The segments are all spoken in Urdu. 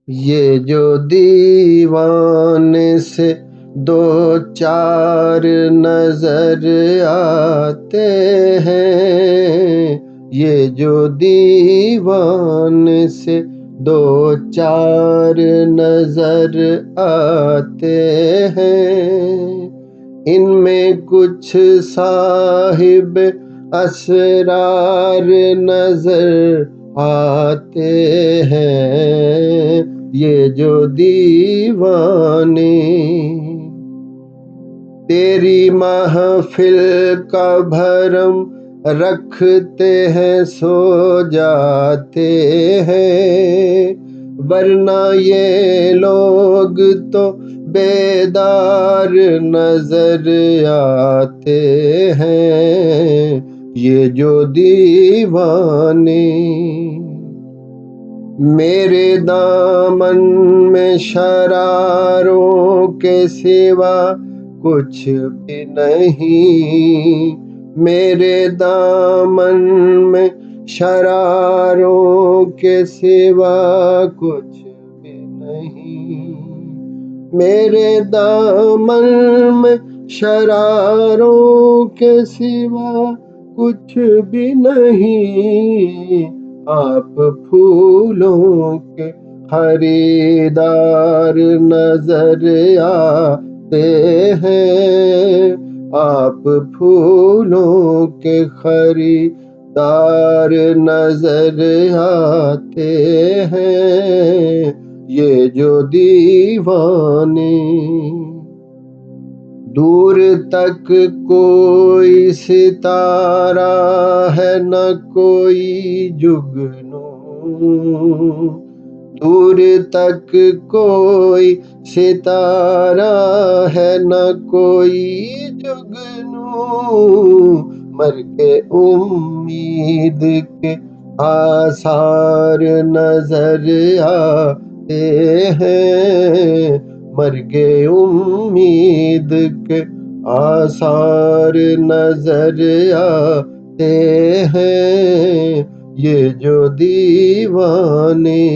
یہ جو دیوانے سے دو چار نظر آتے ہیں، یہ جو دیوانے سے دو چار نظر آتے ہیں، ان میں کچھ صاحب اسرار نظر آتے ہیں، یہ جو دیوانے تیری محفل کا بھرم رکھتے ہیں سو جاتے ہیں، ورنہ یہ لوگ تو بیدار نظر آتے ہیں، یہ جو دیوانے میرے دامن میں شراروں کے سوا کچھ بھی نہیں، میرے دامن میں شراروں کے سوا کچھ بھی نہیں، میرے دامن میں شراروں کے سوا کچھ بھی نہیں، آپ پھولوں کے خریدار نظر آتے ہیں، آپ پھولوں کے خریدار نظر آتے ہیں، یہ جو دیوانے دور تک کوئی ستارہ ہے نہ کوئی جگنو، دور تک کوئی ستارہ ہے نہ کوئی جگنو، مر کے امید کے آثار نظر آتے ہیں، مرگ امید کے آثار نظر آتے ہیں، یہ جو دیوانے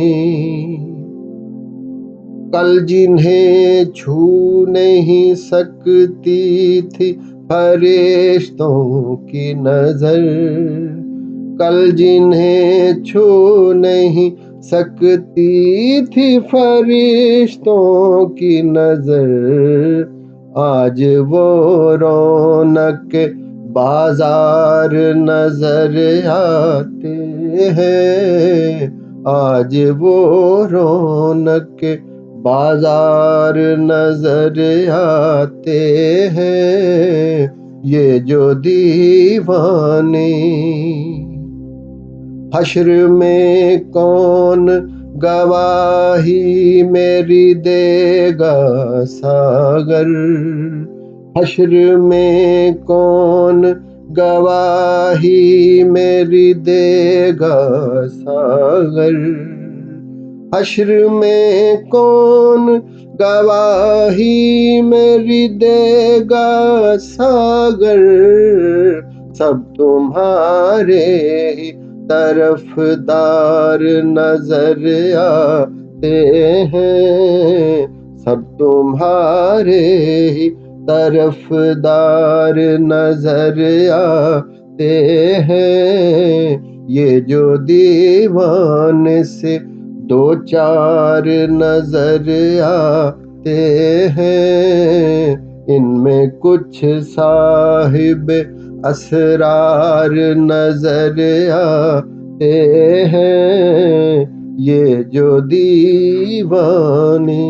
کل جنہیں چھو نہیں سکتی تھی فرشتوں کی نظر، کل جنہیں چھو نہیں سکتی تھی فرشتوں کی نظر، آج وہ رونق بازار نظر آتے ہیں، آج وہ رونق بازار نظر آتے ہیں، یہ جو دیوانے حشر میں کون گواہی میری دے گا ساگر، حشر میں کون گواہی میری دے گا ساگر، حشر میں کون گواہی میری دے گا ساگر، سب تمہارے ہی طرفدار نظر آتے ہیں، سب تمہارے ہی طرفدار نظر آتے ہیں، یہ جو دیوانے سے دو چار نظر آتے ہیں، ان میں کچھ صاحب اسرار نظر آتے ہیں، یہ جو دیوانے